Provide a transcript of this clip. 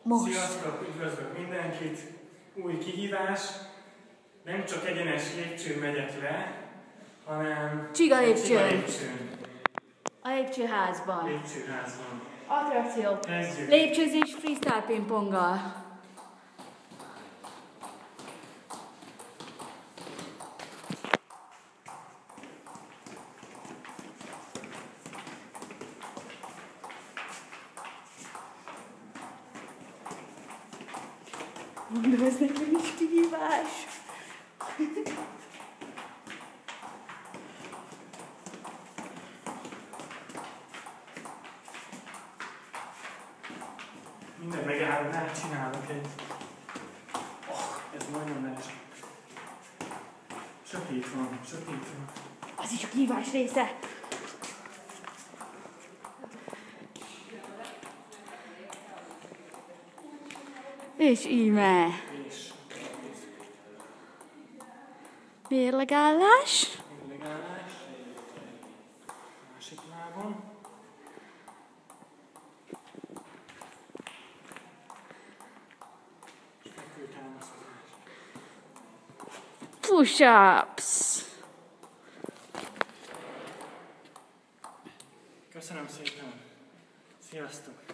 Most. Sziasztok, üdvözlök mindenkit! Új kihívás. Nem csak egyenes lépcsőn megyek le, hanem Csiga lépcsőn. lépcsőn. A lépcsőházban. Lépcsőházban. Attrakció. Kezdjük. Lépcsőzés freestyle pingponggal. Mondom, ez nekem is kihívás. Minden megállnál csinálok egy... ez majdnem leesett. Sötét van, sötét van. Az is a kihívás része. És íme. Mérlegállás. Mérlegállás. Másik lábon. És fekvőtámaszkodás. Push-ups. Köszönöm szépen. Sziasztok!